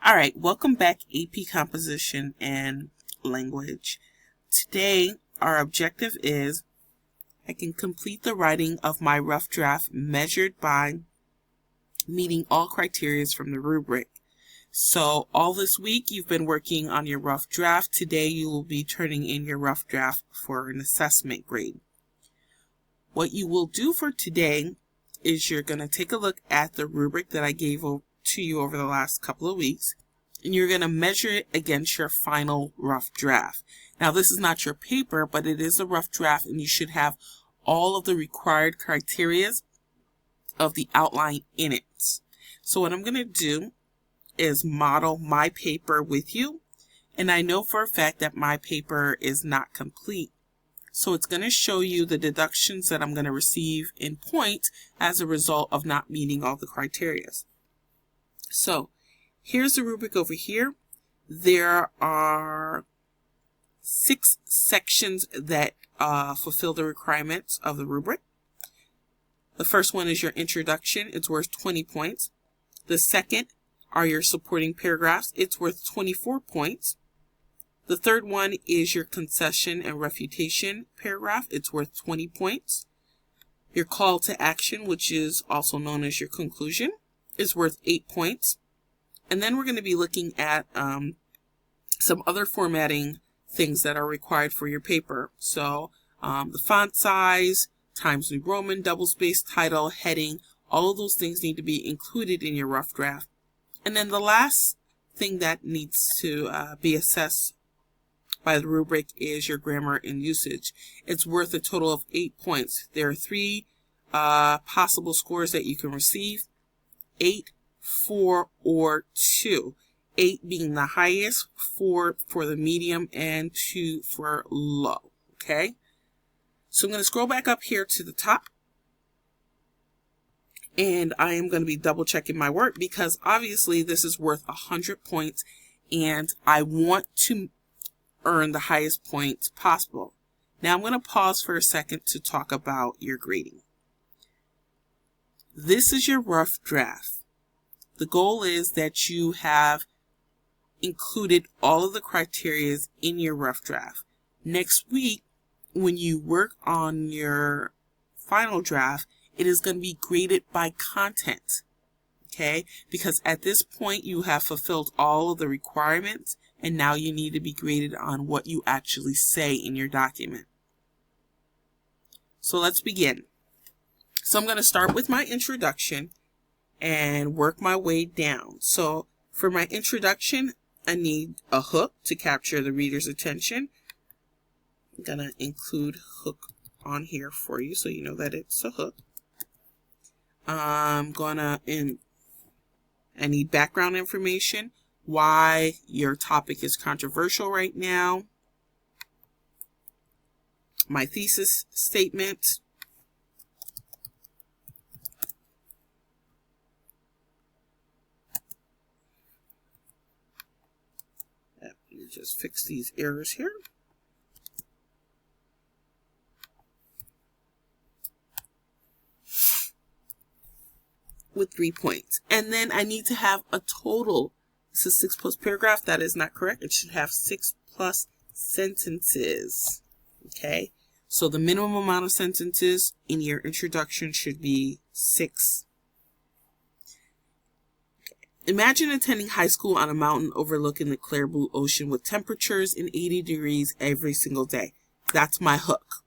All right, welcome back, AP Composition and Language. Today, our objective is I can complete the writing of my rough draft measured by meeting all criteria from the rubric. So all this week, you've been working on your rough draft. Today, you will be turning in your rough draft for an assessment grade. What you will do for today is you're going to take a look at the rubric that I gave to you over the last couple of weeks, and you're going to measure it against your final rough draft. Now, this is not your paper, but it is a rough draft, and you should have all of the required criteria of the outline in it. So what I'm going to do is model my paper with you, and I know for a fact that my paper is not complete. So it's going to show you the deductions that I'm going to receive in points as a result of not meeting all the criteria. So here's the rubric over here. There are 6 sections that fulfill the requirements of the rubric. The first one is your introduction. It's worth 20 points. The second are your supporting paragraphs. It's worth 24 points. The third one is your concession and refutation paragraph. It's worth 20 points. Your call to action, which is also known as your conclusion, is worth 8 points. And then we're going to be looking at some other formatting things that are required for your paper. So the font size, Times New Roman, double space, title, heading, all of those things need to be included in your rough draft. And then the last thing that needs to be assessed by the rubric is your grammar and usage. It's worth a total of 8 points. There are 3 possible scores that you can receive: 8, 4, or 2. 8 being the highest, 4 for the medium, and 2 for low. Okay? So I'm going to scroll back up here to the top. And I am going to be double checking my work because obviously this is worth 100 points and I want to earn the highest points possible. Now I'm going to pause for a second to talk about your grading. This is your rough draft. The goal is that you have included all of the criteria in your rough draft. Next week, when you work on your final draft, it is going to be graded by content. Okay? Because at this point, you have fulfilled all of the requirements, and now you need to be graded on what you actually say in your document. So let's begin. So I'm going to start with my introduction and work my way down. So for my introduction, I need a hook to capture the reader's attention. I'm going to include hook on here for you so you know that it's a hook. I need background information, why your topic is controversial right now, my thesis statement, let me just fix these errors here. With 3 points. And then I need to have a total. This is 6 plus paragraph. That is not correct. It should have 6 plus sentences. Okay? So the minimum amount of sentences in your introduction should be 6. Imagine attending high school on a mountain overlooking the clear blue ocean with temperatures in 80 degrees every single day. That's my hook.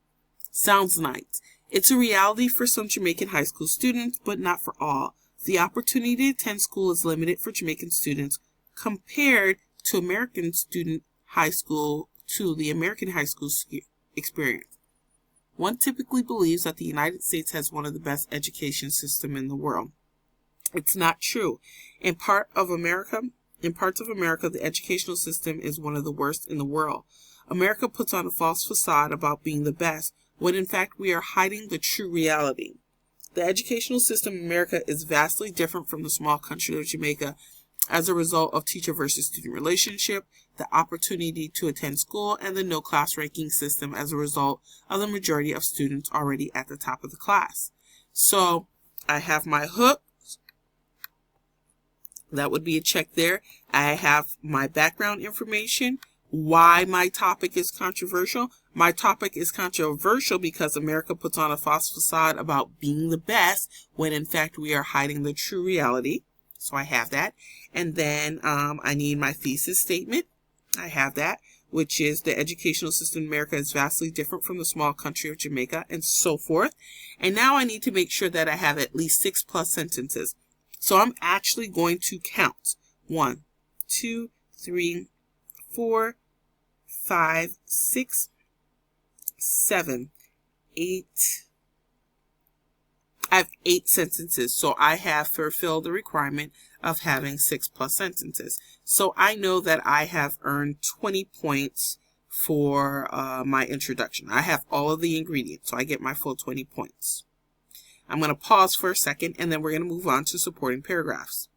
Sounds nice. It's a reality for some Jamaican high school students, but not for all. The opportunity to attend school is limited for Jamaican students compared to the American high school experience. One typically believes that the United States has one of the best education systems in the world. It's not true. In parts of America, the educational system is one of the worst in the world. America puts on a false facade about being the best, when in fact we are hiding the true reality. The educational system in America is vastly different from the small country of Jamaica as a result of teacher versus student relationship, the opportunity to attend school, and the no class ranking system as a result of the majority of students already at the top of the class. So I have my hook. That would be a check there. I have my background information, why my topic is controversial. My topic is controversial because America puts on a false facade about being the best when in fact we are hiding the true reality. So I have that. And then I need my thesis statement. I have that, which is the educational system in America is vastly different from the small country of Jamaica, and so forth. And now I need to make sure that I have at least 6+ sentences. So I'm actually going to count 1, 2, 3, 4, 5, 6, 7, 8. I have 8 sentences, so I have fulfilled the requirement of having 6+ sentences. So I know that I have earned 20 points for my introduction. I have all of the ingredients, so I get my full 20 points. I'm going to pause for a second, and then we're going to move on to supporting paragraphs.